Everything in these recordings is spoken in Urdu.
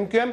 MQM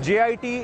GIT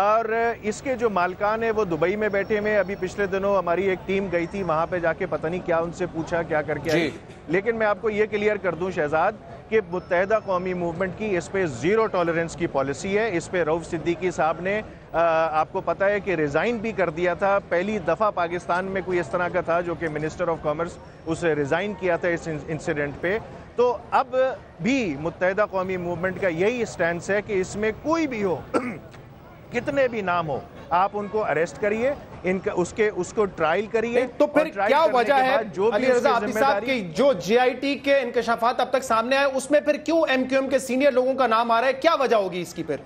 اور اس کے جو مالکان ہیں وہ دبئی میں بیٹھے ہوئے. ابھی پچھلے دنوں ہماری ایک ٹیم گئی تھی وہاں پہ جا کے پتہ نہیں کیا ان سے پوچھا کیا کر کے آئی. لیکن میں آپ کو یہ کلیئر کر دوں شہزاد کہ متحدہ قومی موومنٹ کی اس پہ زیرو ٹالرنس کی پالیسی ہے. اس پہ رؤف صدیقی صاحب نے آپ کو پتہ ہے کہ ریزائن بھی کر دیا تھا. پہلی دفعہ پاکستان میں کوئی اس طرح کا تھا جو کہ منسٹر آف کامرس اسے ریزائن کیا تھا اس انسیڈنٹ پہ. تو اب بھی متحدہ قومی موومنٹ کا یہی سٹینس ہے کہ اس میں کوئی بھی ہو کتنے بھی نام ہو آپ ان کو اریسٹ کریے, اس کو ٹرائل کریے. تو پھر کیا وجہ ہے علی رضا عابدی صاحب کی جو جے آئی ٹی کے انکشافات اب تک سامنے آئے اس میں پھر کیوں ایم کیو ایم کے سینئر لوگوں کا نام آ رہا ہے, کیا وجہ ہوگی اس کی؟ پھر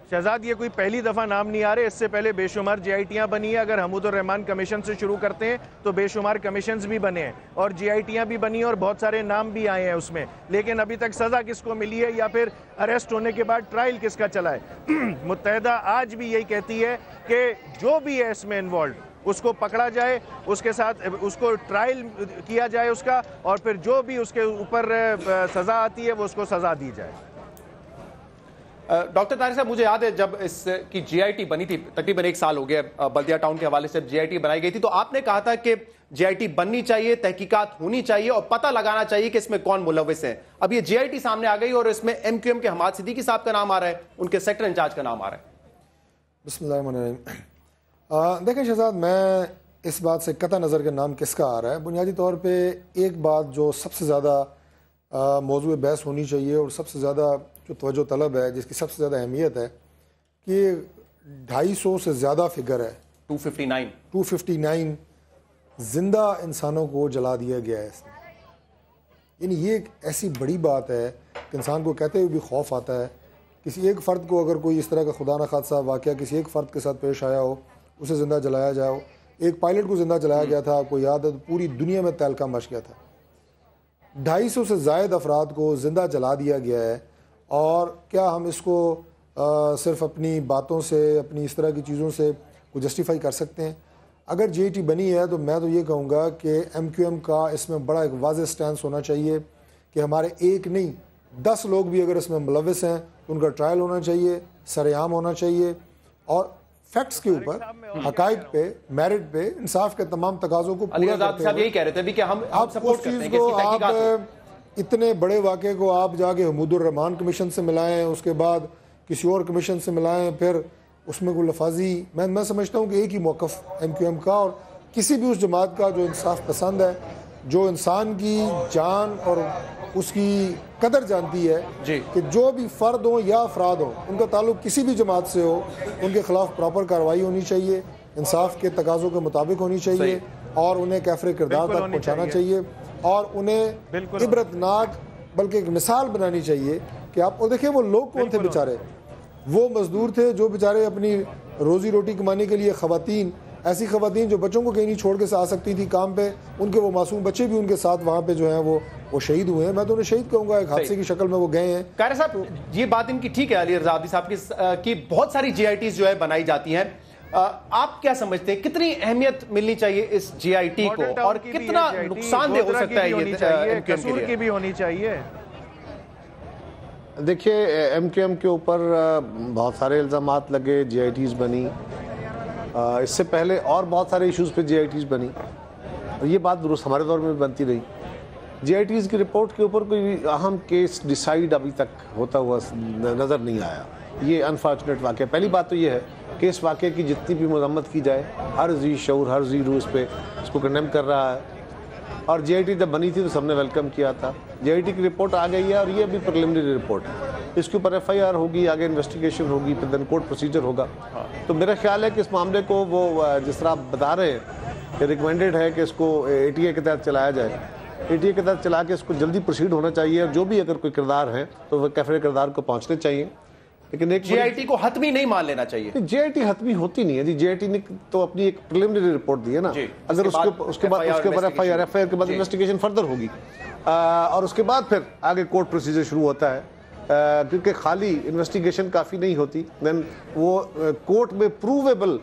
شہزاد یہ کوئی پہلی دفعہ نام نہیں آ رہے, اس سے پہلے بے شمار جے آئی ٹیاں بنی ہیں. اگر حمود الرحمان کمیشن سے شروع کرتے ہیں تو بے شمار کمیشنز بھی بنے ہیں اور جے آئی ٹیاں بھی بنی ہیں اور بہت سارے نام بھی آئے ہیں اس میں. لیکن ابھی تک سزا کس کو ملی ہے یا پھر اریسٹ ہونے کے بعد ٹرائل کس کا چلا ہے؟ متحدہ آج بھی یہی کہتی ہے کہ جو بھی ہے اس میں انوالوڈ اس کو پکڑا جائے, اس کے ساتھ اس کو ٹرائل کیا جائے اس کا, اور پھر جو بھی اس کے اوپر سزا آتی ہے وہ اس کو سزا دی جائے. ڈاکٹر طاہر صاحب مجھے یاد ہے جب اس کی جے آئی ٹی بنی تھی, تقریباً 1 سال ہو گیا بلدیہ ٹاؤن کے حوالے سے جے آئی ٹی بنائی گئی تھی, تو آپ نے کہا تھا کہ جے آئی ٹی بننی چاہیے, تحقیقات ہونی چاہیے اور پتہ لگانا چاہیے کہ اس میں کون ملوث ہے. اب یہ جے آئی ٹی سامنے آ گئی اور اس میں ایم کیو ایم کے حماد صدیقی صاحب کا نام آ رہا ہے, ان کے سیکٹر انچارج کا نام آ رہا ہے. بسم اللہ الرحمن الرحیم. دیکھیں شہزاد, میں اس بات سے قطع نظر کے نام کس کا آ رہا ہے, بنیادی طور پہ ایک بات جو سب سے زیادہ موضوع بحث ہونی چاہیے اور سب سے زیادہ جو توجہ طلب ہے, جس کی سب سے زیادہ اہمیت ہے, کہ 250 سے زیادہ فگر ہے, 259 زندہ انسانوں کو جلا دیا گیا ہے اس میں. یعنی یہ ایک ایسی بڑی بات ہے کہ انسان کو کہتے ہوئے بھی خوف آتا ہے. کسی ایک فرد کو اگر کوئی اس طرح کا خدا نہ خاصہ واقعہ کسی ایک فرد کے ساتھ پیش آیا ہو, اسے زندہ جلایا جاؤ. ایک پائلٹ کو زندہ جلایا گیا تھا, آپ کو یاد ہے, تو پوری دنیا میں تہلکہ مچ گیا تھا. 250 سے زائد افراد کو زندہ جلا دیا گیا ہے. اور کیا ہم اس کو صرف اپنی باتوں سے, اپنی اس طرح کی چیزوں سے کو جسٹیفائی کر سکتے ہیں؟ اگر جے ٹی بنی ہے تو میں تو یہ کہوں گا کہ ایم کیو ایم کا اس میں بڑا ایک واضح سٹینس ہونا چاہیے کہ ہمارے ایک نہیں 10 لوگ بھی اگر اس میں ملوث ہیں تو ان کا ٹرائل ہونا چاہیے, سر عام ہونا چاہیے, اور فیکٹس کے اوپر, حقائق پہ, میرٹ پہ, انصاف کے تمام تقاضوں کو پورا کرتے ہیں. یہی کہہ رہے تھے کہ ہم سپورٹ کرتے ہیں کہ اس کی تحقیقات ہو. اتنے بڑے واقعے کو آپ جا کے حمود الرحمان کمیشن سے ملائیں, اس کے بعد کسی اور کمیشن سے ملائیں, پھر اس میں کوئی لفاظی, میں سمجھتا ہوں کہ ایک ہی موقف ایم کیو ایم کا اور کسی بھی اس جماعت کا جو انصاف پسند ہے, جو انسان کی جان اور اس کی قدر جانتی ہے کہ جو بھی فرد ہوں یا افراد ہوں ان کا تعلق کسی بھی جماعت سے ہو, ان کے خلاف پراپر کارروائی ہونی چاہیے, انصاف کے تقاضوں کے مطابق ہونی چاہیے, اور انہیں کیفر کردار تک پہنچانا چاہیے, اور انہیں عبرتناک بلکہ ایک مثال بنانی چاہیے کہ آپ. اور دیکھیں وہ لوگ کون تھے بیچارے, وہ مزدور تھے جو بیچارے اپنی روزی روٹی کمانے کے لیے, خواتین, ایسی خواتین جو بچوں کو کہیں نہیں چھوڑ کے آ سکتی تھی کام پہ, ان کے وہ معصوم بچے بھی ان کے ساتھ وہاں پہ جو ہیں وہ شہید ہوئے ہیں. میں تو انہیں شہید کہوں گا, ایک حادثے کی شکل میں وہ گئے ہیں. قاری صاحب یہ بات ان کی ٹھیک ہے, علی رضا عابدی صاحب کی بہت ساری جے آئی ٹیز جو ہے بنائی جاتی ہیں, آپ کیا سمجھتے ہیں کتنی اہمیت ملنی چاہیے اس جے آئی ٹی کو, اور کتنا نقصان دہ ہو سکتا ہے یہ قصور کی بھی ہونی چاہیے؟ دیکھیے ایم کیو ایم کے اوپر بہت سارے الزامات لگے, جے آئی ٹیز بنی, اس سے پہلے اور بہت سارے ایشوز پہ جے آئی ٹیز بنی, اور یہ بات درست ہمارے دور میں بنتی رہی. جے آئی ٹیز کی رپورٹ کے اوپر کوئی اہم کیس ڈیسائیڈ ابھی تک ہوتا ہوا نظر نہیں آیا. یہ انفارچونیٹ واقعہ. پہلی بات تو یہ ہے کہ اس واقعے کی جتنی بھی مذمت کی جائے, ہر ذی شعور, ہر ذی روح اس کو کنڈیم کر رہا ہے. اور جے آئی ٹی جب بنی تھی تو سب نے ویلکم کیا تھا. جے آئی ٹی کی رپورٹ آ گئی ہے اور یہ ابھی پریلیمنری رپورٹ ہے, اس کے اوپر ایف آئی آر ہوگی, آگے انویسٹیگیشن ہوگی, پھر دین کورٹ پروسیجر ہوگا. تو میرا خیال ہے کہ اس معاملے کو وہ جس طرح آپ بتا رہے ہیں کہ ریکمینڈڈ ہے کہ اس کو اے ٹی اے کے تحت چلایا جائے, اے ٹی اے کے تحت چلا کے اس کو جلدی پروسیڈ ہونا چاہیے, اور جو بھی اگر کوئی کردار ہیں تو وہ کیفر کردار کو پہنچنے چاہیے. لیکن ایک جے آئی ٹی کو حتمی نہیں مان لینا چاہیے. جے آئی ٹی حتمی ہوتی نہیں ہے جی. جے آئی ٹی نے تو اپنی ایک پریلیمنری رپورٹ دی ہے نا, اگر اس کے بعد ایف آئی آر کے بعد انویسٹیگیشن فردر ہوگی, اور اس کے بعد پھر آگے کورٹ پروسیجر شروع ہوتا ہے, کیونکہ خالی انویسٹیگیشن کافی نہیں ہوتی, دین وہ کورٹ میں پروویبل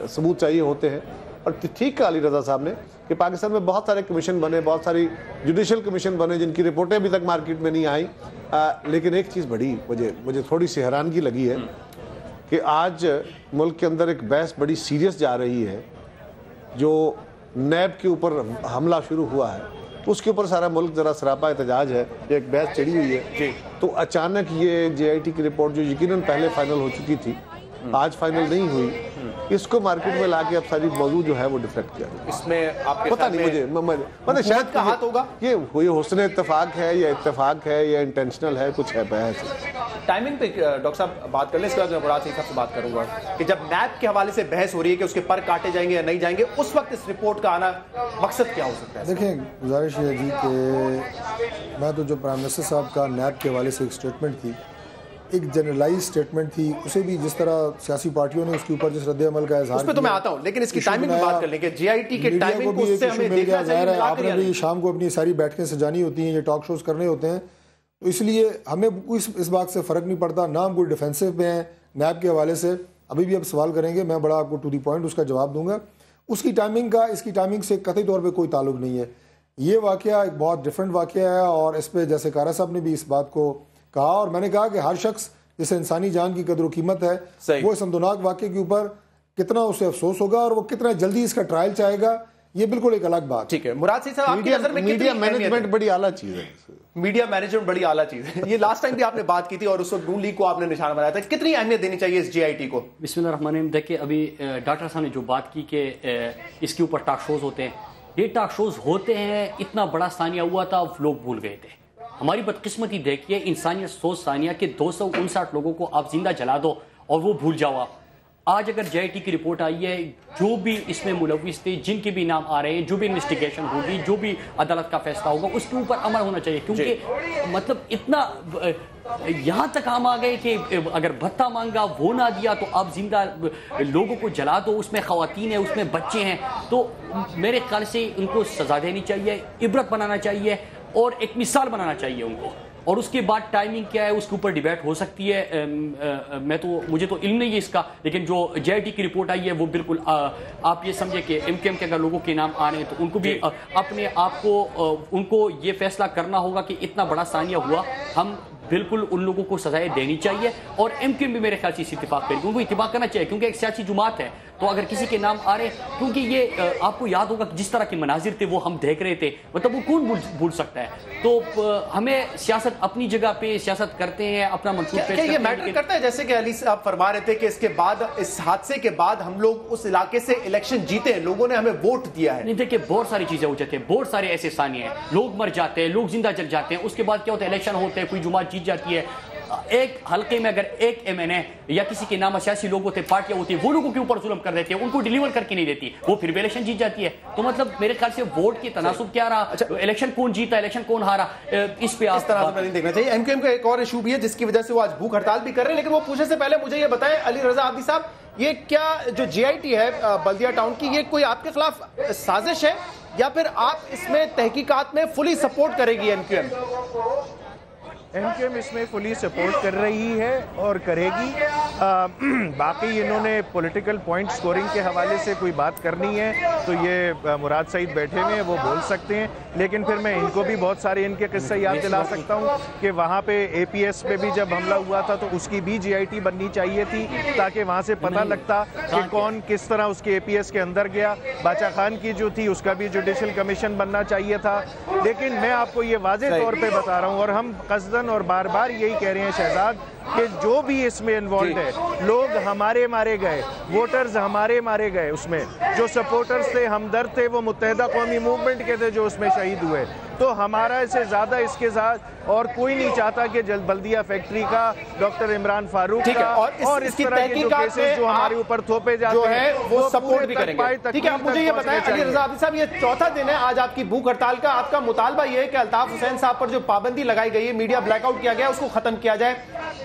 ثبوت چاہیے ہوتے ہیں. اور ٹھیک کہا علی رضا صاحب نے کہ پاکستان میں بہت سارے کمیشن بنے, بہت ساری جوڈیشل کمیشن بنے جن کی رپورٹیں ابھی تک مارکیٹ میں نہیں آئیں. لیکن ایک چیز بڑی مجھے تھوڑی سی حیرانگی لگی ہے کہ آج ملک کے اندر ایک بحث بڑی سیریس جا رہی ہے، جو نیب کے اوپر حملہ شروع ہوا ہے، اس کے اوپر سارا ملک ذرا سراپا احتجاج ہے، ایک بحث چڑھی ہوئی ہے، تو اچانک یہ جے آئی ٹی کی رپورٹ جو یقیناً پہلے فائنل ہو چکی تھی، آج فائنل نہیں ہوئی، اس کو مارکیٹ میں لا کے اب ساری موضوع جو ہے وہ ڈیفلیکٹ کیا ہے۔ اس میں آپ کے پتہ نہیں مجھے شاید کا ہاتھ ہوگا، یہ حسن اتفاق ہے یا اتفاق ہے یا انٹینشنل ہے، کچھ ہے بحث۔ ٹائمنگ پہ ڈاکٹر صاحب بات کر لیں، اس کے بعد میں مراد صاحب سے بات کروں گا کہ جب نیب کے حوالے سے بحث ہو رہی ہے کہ اس کے پر کاٹے جائیں گے یا نہیں جائیں گے، اس وقت اس رپورٹ کا آنا مقصد کیا ہو سکتا ہے؟ دیکھیں، گزارش یہ ہے جی کہ میں تو جو پرائم منسٹر صاحب کا نیب کے حوالے سے ایک سٹیٹمنٹ تھی، ایک جنرلائز سٹیٹمنٹ تھی، اسے بھی جس طرح سیاسی پارٹیوں نے اس کے اوپر جس رد عمل کا اظہار اس پہ تو میں آتا ہوں، لیکن اس کی ٹائمنگ کی بات کر لیں کہ جے آئی ٹی کے ٹائمنگ کو اس سے ہمیں دیکھنا چاہیے۔ آپ نے بھی شام کو اپنی ساری بیٹھکیں سجانی ہوتی ہیں، یہ ٹاک شوز کرنے ہوتے ہیں، تو اس لیے ہمیں اس بات سے فرق نہیں پڑتا، نہ ہم کوئی ڈیفینسو پہ ہیں نیب کے حوالے سے۔ ابھی بھی آپ سوال کریں گے، میں بڑا آپ کو ٹو دی پوائنٹ اس کا جواب دوں گا۔ اس کی ٹائمنگ کا اس کی ٹائمنگ سے قطعی طور پہ کوئی تعلق نہیں ہے۔ یہ واقعہ ایک بہت ڈفرینٹ واقعہ ہے، اور اس پہ جیسے کارا صاحب نے بھی اس بات کو کہا، اور میں نے کہا کہ ہر شخص جسے انسانی جان کی قدر و قیمت ہے، وہ اس اندوناک واقعے کے اوپر کتنا اسے افسوس ہوگا اور وہ کتنا جلدی اس کا ٹرائل چاہے گا، یہ بالکل ایک الگ بات۔ ٹھیک ہے مراد صاحب، آپ کی نظر میں میڈیا مینجمنٹ بڑی اعلیٰ چیز ہے، میڈیا مینجمنٹ بڑی اعلیٰ چیز ہے، یہ لاسٹ ٹائم بھی آپ نے بات کی تھی اور اس وقت نون لیگ کو آپ نے نشانہ بنایا تھا، کتنی اہمیت دینی چاہیے اس جے آئی ٹی کو؟ بسم اللہ الرحمن الرحیم۔ دیکھیں، ابھی ڈاکٹر صاحب نے جو بات کی کہ اس کے اوپر ٹاک شوز ہوتے ہیں، یہ ٹاک شوز ہوتے ہیں، اتنا بڑا ثانیہ ہوا تھا لوگ بھول گئے تھے۔ ہماری بدقسمتی دیکھیے، انسانیت سوچ ثانیہ کہ 259 لوگوں کو آپ زندہ جلا دو اور وہ بھول جاؤ آپ۔ آج اگر جے آئی ٹی کی رپورٹ آئی ہے، جو بھی اس میں ملوث تھے، جن کے بھی نام آ رہے ہیں، جو بھی انویسٹیگیشن ہوگی، جو بھی عدالت کا فیصلہ ہوگا، اس کے اوپر عمل ہونا چاہیے، کیونکہ مطلب اتنا یہاں تک ہم آ گئے کہ اگر بھتہ مانگا وہ نہ دیا تو آپ زندہ لوگوں کو جلا دو، اس میں خواتین ہیں، اس میں بچے ہیں، تو میرے خیال سے ان کو سزا دینی چاہیے، عبرت بنانا چاہیے اور ایک مثال بنانا چاہیے ان کو۔ اور اس کے بعد ٹائمنگ کیا ہے، اس کے اوپر ڈیبیٹ ہو سکتی ہے۔ مجھے تو علم نہیں ہے اس کا، لیکن جو جے آئی ٹی کی رپورٹ آئی ہے وہ بالکل آپ یہ سمجھے کہ ایم کیو ایم کے اگر لوگوں کے نام آ رہے ہیں تو ان کو بھی اپنے آپ کو ان کو یہ فیصلہ کرنا ہوگا کہ اتنا بڑا ثانیہ ہوا، ہم بالکل ان لوگوں کو سزائیں دینی چاہیے، اور ایم کیو ایم بھی میرے خیال سے اس اتفاق کرے گی، ان کو اتفاق کرنا چاہیے، کیونکہ ایک سیاسی جماعت ہے، تو اگر کسی کے نام آ رہے ہیں، کیونکہ یہ آپ کو یاد ہوگا جس طرح کے مناظر تھے وہ ہم دیکھ رہے تھے، مطلب وہ کون بھول سکتا ہے؟ تو ہمیں سیاست اپنی جگہ پہ سیاست کرتے ہیں، اپنا منصوب پیش کرتے ہیں۔ یہ میٹر کرتا ہے، جیسے کہ علی صاحب فرما رہے تھے کہ اس کے بعد، اس حادثے کے بعد ہم لوگ اس علاقے سے الیکشن جیتے ہیں، لوگوں نے ہمیں ووٹ دیا ہے۔ نہیں، دیکھیں بہت ساری چیزیں ہو جاتی ہیں، بہت سارے ایسے ثانیے ہیں، لوگ مر جاتے ہیں، لوگ زندہ جل جاتے ہیں، اس کے بعد کیا ہوتا ہے، الیکشن ہوتے ہیں، کوئی جماعت جیت جاتی ہے، ایک حلقے میں اگر ایک ایم این اے یا کسی کے نام سیاسی لوگ ہوتے ہیں، پارٹیاں ہوتی ہیں، وہ لوگوں کے اوپر ظلم کر دیتے ہیں، ان کو ڈیلیور کر کے نہیں دیتی، وہ پھر بھی الیکشن جیت جاتی ہے۔ تو مطلب میرے خیال سے ووٹ کی تناسب کیا رہا، الیکشن کون جیتا، الیکشن کون ہارا، اس پہ اس طرح سے نہیں دیکھنا چاہیے۔ ایم کیو ایم کا ایک اور ایشو بھی ہے جس کی وجہ سے وہ آج بھوک ہڑتال بھی کر رہے ہیں، لیکن وہ پوچھنے سے پہلے مجھے یہ بتائیں علی رضا عابدی صاحب، یہ کیا جو جے آئی ٹی ہے بلدیہ ٹاؤن کی، یہ کوئی آپ کے خلاف سازش ہے یا پھر آپ اس میں تحقیقات میں فلی سپورٹ کرے گی ایم کیو ایم؟ ایم کیو ایم اس میں فلی سپورٹ کر رہی ہے اور کرے گی۔ باقی انہوں نے پولیٹیکل پوائنٹ سکورنگ کے حوالے سے کوئی بات کرنی ہے تو یہ مراد سعید بیٹھے ہوئے ہیں، وہ بول سکتے ہیں، لیکن پھر میں ان کو بھی بہت سارے ان کے قصے یاد دلا سکتا ہوں کہ وہاں پہ اے پی ایس پہ بھی جب حملہ ہوا تھا تو اس کی بھی جے آئی ٹی بننی چاہیے تھی، تاکہ وہاں سے پتہ لگتا کہ کون کس طرح اس کے اے پی ایس کے اندر گیا۔ باچا خان کی جو تھی اس کا بھی جوڈیشل کمیشن بننا چاہیے تھا، لیکن میں آپ کو یہ واضح طور پہ بتا رہا ہوں، اور ہم قصداً اور بار بار یہی کہہ رہے ہیں شہزاد، کہ جو بھی اس میں انوالوڈ ہے، لوگ ہمارے مارے گئے، ووٹرز ہمارے مارے گئے، اس میں جو سپورٹرز تھے، ہمدرد تھے، وہ متحدہ قومی موومنٹ کے تھے جو اس میں شہید ہوئے، تو ہمارا اسے زیادہ اس کے ساتھ اور کوئی نہیں چاہتا کہ بلدیہ فیکٹری کا، ڈاکٹر عمران فاروق کا اور اس طرح کے جو کیسز جو ہمارے اوپر تھوپے جاتے ہیں وہ سپورٹ بھی کریں گے۔ ٹھیک ہے، اب مجھے یہ بتائیں علی رضا عابدی صاحب، یہ چوتھا دن ہے آج آپ کی بھوک ہڑتال کا، آپ کا مطالبہ یہ ہے کہ الطاف حسین صاحب پر جو پابندی لگائی گئی ہے، میڈیا بلیک آؤٹ کیا گیا، اس کو ختم کیا جائے،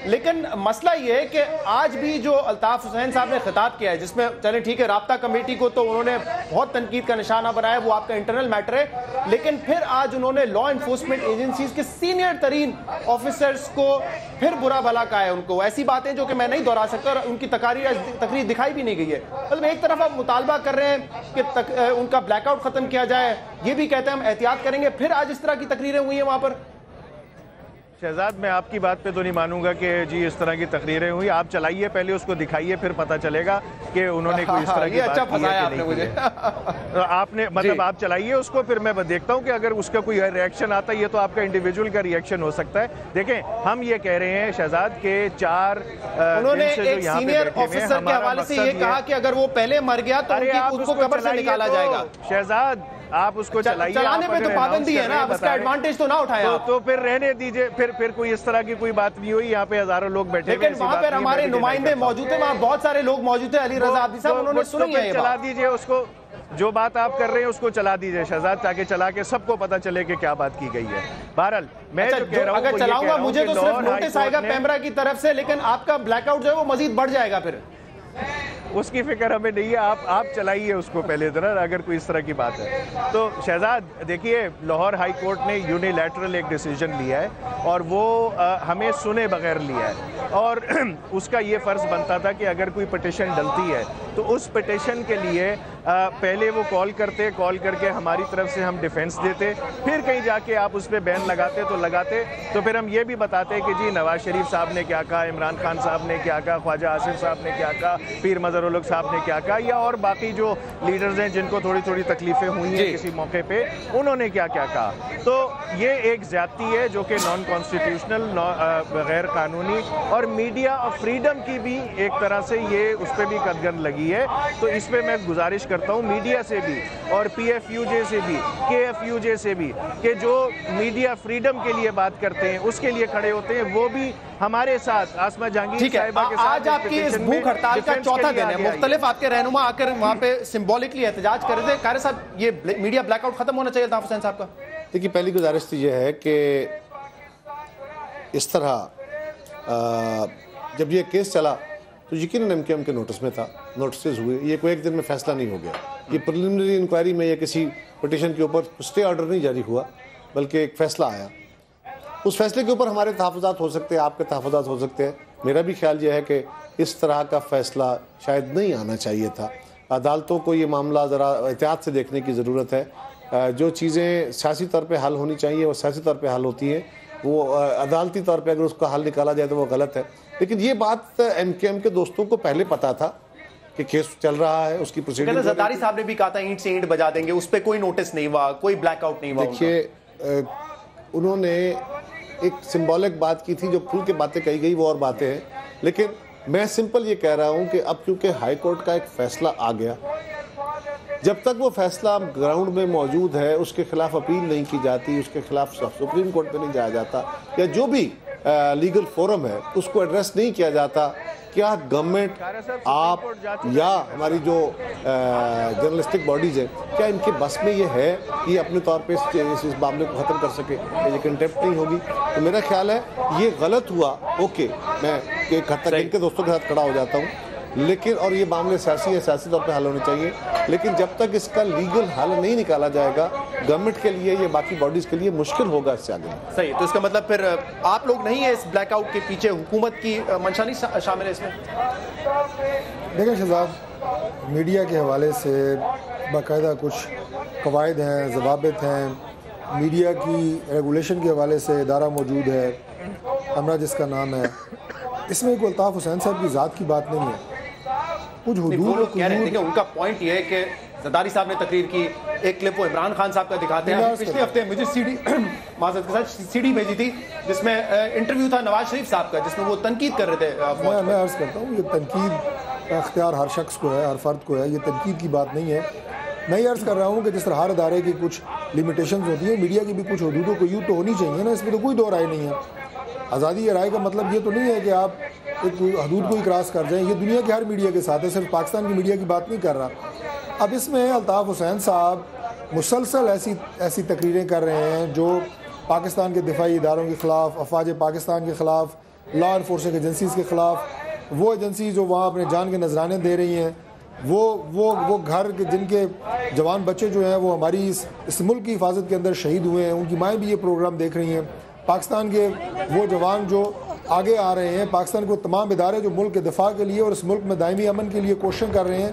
لیکن مسئلہ یہ ہے کہ آج بھی جو الطاف حسین صاحب نے خطاب کیا ہے، جس میں چلیں ٹھیک ہے رابطہ کمیٹی کو تو انہوں نے بہت تنقید کا نشانہ بنایا، وہ آپ کا انٹرنل میٹر ہے، لیکن پھر آج انہوں نے لا انفورسمنٹ ایجنسیز کے سینئر ترین آفیسرز کو پھر برا بھلا کہا ہے، ان کو ایسی باتیں جو کہ میں نہیں دہرا سکتا، اور ان کی تقریر دکھائی بھی نہیں گئی ہے۔ مطلب ایک طرف آپ مطالبہ کر رہے ہیں کہ ان کا بلیک آؤٹ ختم کیا جائے، یہ بھی کہتے ہیں ہم احتیاط کریں گے، پھر آج اس طرح کی تقریریں ہوئی ہیں وہاں پر۔ شہزاد میں آپ کی بات پہ تو نہیں مانوں گا کہ جی اس طرح کی تقریریں ہوئی. آپ چلائیے پہلے اس کو دکھائیے, پھر پتہ چلے گا کہ انہوں نے کوئی اس طرح کی بات کی ہے کہ نہیں کی ہے. آپ نے مطلب آپ چلائیے اس کو, پھر میں دیکھتا ہوں کہ اگر اس کا کوئی ریئیکشن آتا ہے. یہ تو آپ کا انڈیویجول کا ریئیکشن ہو سکتا ہے. دیکیں ہم یہ کہہ رہے ہیں شہزاد کہ 4 انہوں نے ایک سینئر آفیسر کے حوالے سے یہ کہا کہ اگر وہ پہلے مر گیا تو اس کو قبر سے نکالا جائے گا. شہزاد آپ اس کو چلائیے, چلانے پہ تو پابندی ہے نا, اس کا ایڈوانٹیج تو نہ اٹھایا تو پھر رہنے دیجئے. پھر کوئی اس طرح کی کوئی بات نہیں ہوئی. یہاں پہ ہزاروں لوگ بیٹھے لیکن وہاں پر ہمارے نمائندے موجود ہیں, وہاں بہت سارے لوگ موجود ہیں. علی رضا عابدی صاحب انہوں نے سنی ہے, چلا دیجئے اس کو, جو بات آپ کر رہے ہیں اس کو چلا دیجئے شہزاد, تاکہ چلا کے سب کو پتہ چلے کہ کیا بات کی گئی ہے. بہرحال میں جو کہہ رہا ہوں اگر چلاؤں گا مجھے تو صرف نوٹس آئے گا پیمرا کی طرف سے, لیکن آپ کا بلیک آؤٹ جو ہے وہ مزید بڑھ جائے گا. پھر اس کی فکر ہمیں نہیں ہے. آپ چلائیے اس کو پہلے ذرا, اگر کوئی اس طرح کی بات ہے تو. شہزاد دیکھیے, لاہور ہائی کورٹ نے یونیلیٹرل ایک ڈیسیجن لیا ہے اور وہ ہمیں سنے بغیر لیا ہے, اور اس کا یہ فرض بنتا تھا کہ اگر کوئی پٹیشن ڈلتی ہے تو اس پٹیشن کے لیے پہلے وہ کال کر کے ہماری طرف سے ہم ڈیفینس دیتے, پھر کہیں جا کے آپ اس پہ بین لگاتے تو پھر ہم یہ بھی بتاتے کہ جی نواز شریف صاحب نے کیا کہا, عمران خان صاحب نے کیا کہا, خواجہ آصف صاحب نے کیا کہا, پیر مظہر الحق صاحب نے کیا کہا, یا اور باقی جو لیڈرز ہیں جن کو تھوڑی تکلیفیں ہوئی ہیں کسی موقع پہ, انہوں نے کیا کہا. تو یہ ایک زیادتی ہے جو کہ نان کانسٹیٹیوشنل, غیر قانونی, اور میڈیا فریڈم کی بھی ایک طرح سے یہ اس پہ بھی قدغن لگی ہے. تو اس پہ میں گزارش کرتا ہوں میڈیا سے بھی, اور پی ایف یو جے سے بھی, کے ایف یو جے سے بھی, کہ جو میڈیا فریڈم کے لیے بات کرتے ہیں, اس کے لیے کھڑے ہوتے ہیں, وہ بھی ہمارے ساتھ آسمہ جہانگیر صاحبہ کے ساتھ. آج آپ کی اس بھوک ہڑتال کا چوتھا دن ہے, مختلف آپ کے رہنما آ کر وہاں پہ سمبولکلی احتجاج کر رہے تھے. قاری صاحب, یہ میڈیا بلیک آؤٹ ختم ہونا چاہیے تھا حسین صاحب کا. دیکھیے, پہلی گزارش تو یہ ہے کہ اس طرح جب یہ کیس چلا تو یقیناً ایم کیو ایم کے نوٹس میں تھا, نوٹسز ہوئے. یہ کوئی ایک دن میں فیصلہ نہیں ہو گیا. یہ پریلیمنری انکوائری میں یا کسی پٹیشن کے اوپر اسٹے آرڈر نہیں جاری ہوا, بلکہ ایک فیصلہ آیا. اس فیصلے کے اوپر ہمارے تحفظات ہو سکتے ہیں, آپ کے تحفظات ہو سکتے ہیں. میرا بھی خیال یہ ہے کہ اس طرح کا فیصلہ شاید نہیں آنا چاہیے تھا. عدالتوں کو یہ معاملہ ذرا احتیاط سے دیکھنے کی ضرورت ہے. جو چیزیں سیاسی طور پہ حل ہونی چاہیے وہ سیاسی طور پہ حل ہوتی ہیں, وہ عدالتی طور پہ اگر اس کا حل نکالا جائے تو وہ غلط ہے. لیکن یہ بات ایم کیو ایم کے دوستوں کو پہلے پتا تھا کہ کیس چل رہا ہے, اس کی پروسیڈنگ. زرداری صاحب نے بھی کہا تھا اینٹ سے اینٹ بجا دیں گے, اس پہ کوئی نوٹس نہیں ہوا, کوئی بلیک آؤٹ نہیں ہوا. دیکھیے, انہوں نے ایک سمبولک بات کی تھی, جو کھل کے باتیں کہی گئی وہ اور باتیں ہیں. لیکن میں سمپل یہ کہہ رہا ہوں کہ اب کیونکہ ہائی کورٹ کا ایک فیصلہ آ گیا, جب تک وہ فیصلہ گراؤنڈ میں موجود ہے اس کے خلاف اپیل نہیں کی جاتی, اس کے خلاف سپریم کورٹ پہ نہیں جایا جاتا, یا جو بھی لیگل فورم ہے اس کو ایڈریس نہیں کیا جاتا, کیا گورنمنٹ, آپ یا ہماری جو جرنلسٹک باڈیز ہیں, کیا ان کے بس میں یہ ہے کہ یہ اپنے طور پہ اس معاملے کو ختم کر سکے, یہ کنٹیمپٹ نہیں ہوگی؟ تو میرا خیال ہے یہ غلط ہوا. اوکے, میں ایک حد تک ان کے دوستوں کے ساتھ کھڑا ہو جاتا ہوں, لیکن اور یہ معاملے سیاسی ہے, سیاسی طور پہ حل ہونے چاہیے. لیکن جب تک اس کا لیگل حل نہیں نکالا جائے گا, گورنمنٹ کے لیے یا باقی باڈیز کے لیے مشکل ہوگا اس سے آگے. صحیح. تو اس کا مطلب پھر آپ لوگ نہیں ہیں اس بلیک آؤٹ کے پیچھے, حکومت کی منشا نہیں شامل ہے اس میں؟ دیکھیں شہزاد, میڈیا کے حوالے سے باقاعدہ کچھ قواعد ہیں, ضوابط ہیں. میڈیا کی ریگولیشن کے حوالے سے ادارہ موجود ہے, امرا جس کا نام ہے. اس میں کوئی الطاف حسین صاحب کی ذات کی بات نہیں ہے. کچھ حدود ان کا پوائنٹ یہ ہے کہ زرداری صاحب نے تقریر کی, ایک کلپ وہ عمران خان صاحب کا دکھاتے ہیں. پچھلے ہفتے مجھے معذرت کے ساتھ سی ڈی بھیجی تھی جس میں انٹرویو تھا نواز شریف صاحب کا, جس میں وہ تنقید کر رہے تھے. میں عرض کرتا ہوں, یہ تنقید کا اختیار ہر شخص کو ہے, ہر فرد کو ہے. یہ تنقید کی بات نہیں ہے. میں یہ عرض کر رہا ہوں کہ جس طرح ہر ادارے کی کچھ لمیٹیشنز ہوتی ہیں, میڈیا کی بھی کچھ حدودوں کو یوں تو ہونی چاہیے نا, اس میں تو کوئی دو رائے نہیں ہے. آزادی رائے کا مطلب یہ تو نہیں ہے کہ آپ ایک حدود کو ہی کراس کر جائیں. یہ دنیا کے ہر میڈیا کے ساتھ ہے, صرف پاکستان کی میڈیا کی بات نہیں کر رہا. اب اس میں الطاف حسین صاحب مسلسل ایسی تقریریں کر رہے ہیں جو پاکستان کے دفاعی اداروں کے خلاف, افواج پاکستان کے خلاف, لا انفورسنگ ایجنسیز کے خلاف. وہ ایجنسیز جو وہاں اپنے جان کے نذرانے دے رہی ہیں, وہ گھر کے جن کے جوان بچے جو ہیں وہ ہماری اس ملک کی حفاظت کے اندر شہید ہوئے ہیں, ان کی مائیں بھی یہ پروگرام دیکھ رہی ہیں. پاکستان کے وہ جوان جو آگے آ رہے ہیں, پاکستان کو تمام ادارے جو ملک کے دفاع کے لیے اور اس ملک میں دائمی امن کے لیے کوششیں کر رہے ہیں,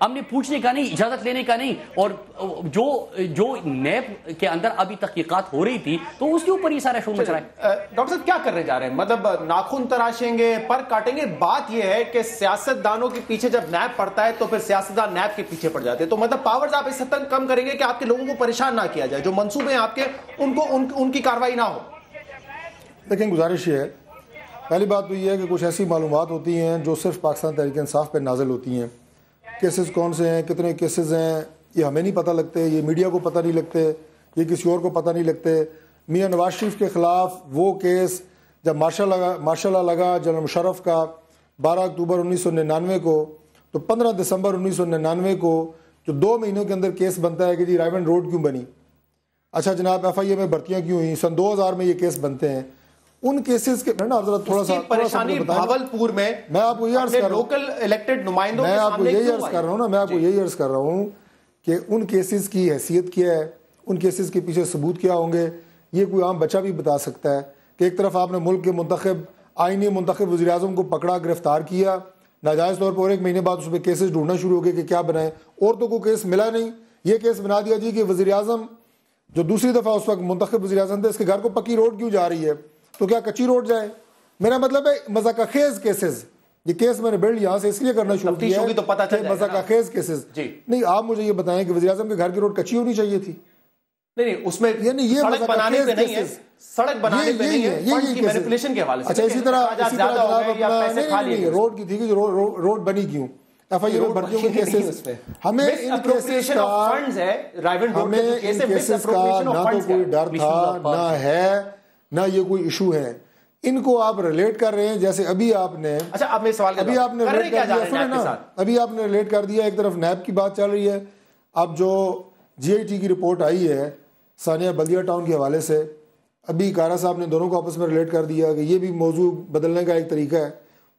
ہم نے پوچھنے کا نہیں, اجازت لینے کا نہیں. اور جو نیب کے اندر ابھی تحقیقات ہو رہی تھی تو اس کے اوپر یہ سارا شور مچ رہا ہے. ڈاکٹر صاحب کیا کرنے جا رہے ہیں؟ مطلب ناخن تراشیں گے, پر کاٹیں گے؟ بات یہ ہے کہ سیاست دانوں کے پیچھے جب نیب پڑتا ہے تو پھر سیاستدان نیب کے پیچھے پڑ جاتے ہیں. تو مطلب پاورز آپ اس حد تک کم کریں گے کہ آپ کے لوگوں کو پریشان نہ کیا جائے, جو منصوبے ہیں آپ کے ان کی کاروائی نہ ہو. لیکن گزارش یہ ہے, پہلی بات تو یہ ہے کہ کچھ ایسی معلومات ہوتی ہیں جو صرف پاکستان تحریک انصاف پہ نازل ہوتی ہیں. کیسز کون سے ہیں, کتنے کیسز ہیں, یہ ہمیں نہیں پتہ لگتے, یہ میڈیا کو پتہ نہیں لگتے, یہ کسی اور کو پتہ نہیں لگتے. میاں نواز شریف کے خلاف وہ کیس جب مارشل لا لگا جنرل مشرف کا 12 اکتوبر 1999 کو, تو 15 دسمبر 1999 کو جو 2 مہینوں کے اندر کیس بنتا ہے کہ جی رائیونڈ روڈ کیوں بنی, اچھا جناب ایف آئی اے میں بھرتیاں کیوں ہوئیں, سن 2000 میں یہ کیس بنتے ہیں. ان کیسز کے نا تھوڑا سا پریشانی بھاولپور میں میں آپ کو یہ عرض کر رہا ہوں, لوکل الیکٹڈ نمائندوں میں آپ کو یہی عرض کر رہا ہوں نا, میں آپ کو یہی عرض کر رہا ہوں کہ ان کیسز کی حیثیت کیا ہے, ان کیسز کے پیچھے ثبوت کیا ہوں گے, یہ کوئی عام بچہ بھی بتا سکتا ہے. کہ ایک طرف آپ نے ملک کے آئینی منتخب وزیر اعظم کو پکڑا, گرفتار کیا ناجائز طور پر, اور 1 مہینے بعد اس پہ کیسز ڈھونڈنا شروع ہو گئے کہ کیا بنائیں, اور تو کوئی کیس ملا نہیں. یہ کیس بنا دیا جی کہ وزیر اعظم جو دوسری دفعہ اس وقت منتخب وزیر اعظم تھے, اس کے گھر کو پکی روڈ کیوں جا رہی ہے, تو کیا کچی روڈ جائے؟ میرا مطلب ہے مذاق خیز کیسز. یہ کیس میں نے بلڈ یہاں سے اس لیے کرنا شروع کیا ہے تو پتہ چل جائے مذاق خیز کیسز. نہیں, آپ مجھے یہ بتائیں کہ وزیر اعظم کے گھر کی روڈ کچی ہونی چاہیے تھی؟ نہیں, اس میں سڑک بنانے پہ نہیں ہے, سڑک بنانے پہ نہیں ہے, فنڈز کی مینیپولیشن کے حوالے سے. اچھا اسی طرح روڈ کی تھی کہ روڈ بنی کیوں, ایف آئی اے میں بھرتیوں کے کیسز. ہمیں ان کیسز کا نہ تو کوئی ڈر تھا, نہ ہے, نہ یہ کوئی ایشو ہے. ان کو آپ ریلیٹ کر رہے ہیں جیسے ابھی آپ نے ریلیٹ کر دیا. ایک طرف نیب کی بات چل رہی ہے, اب جو جی آئی ٹی کی رپورٹ آئی ہے ثانیہ بلدیہ ٹاؤن کے حوالے سے, ابھی کارا صاحب نے دونوں کو آپس میں ریلیٹ کر دیا کہ یہ بھی موضوع بدلنے کا ایک طریقہ ہے.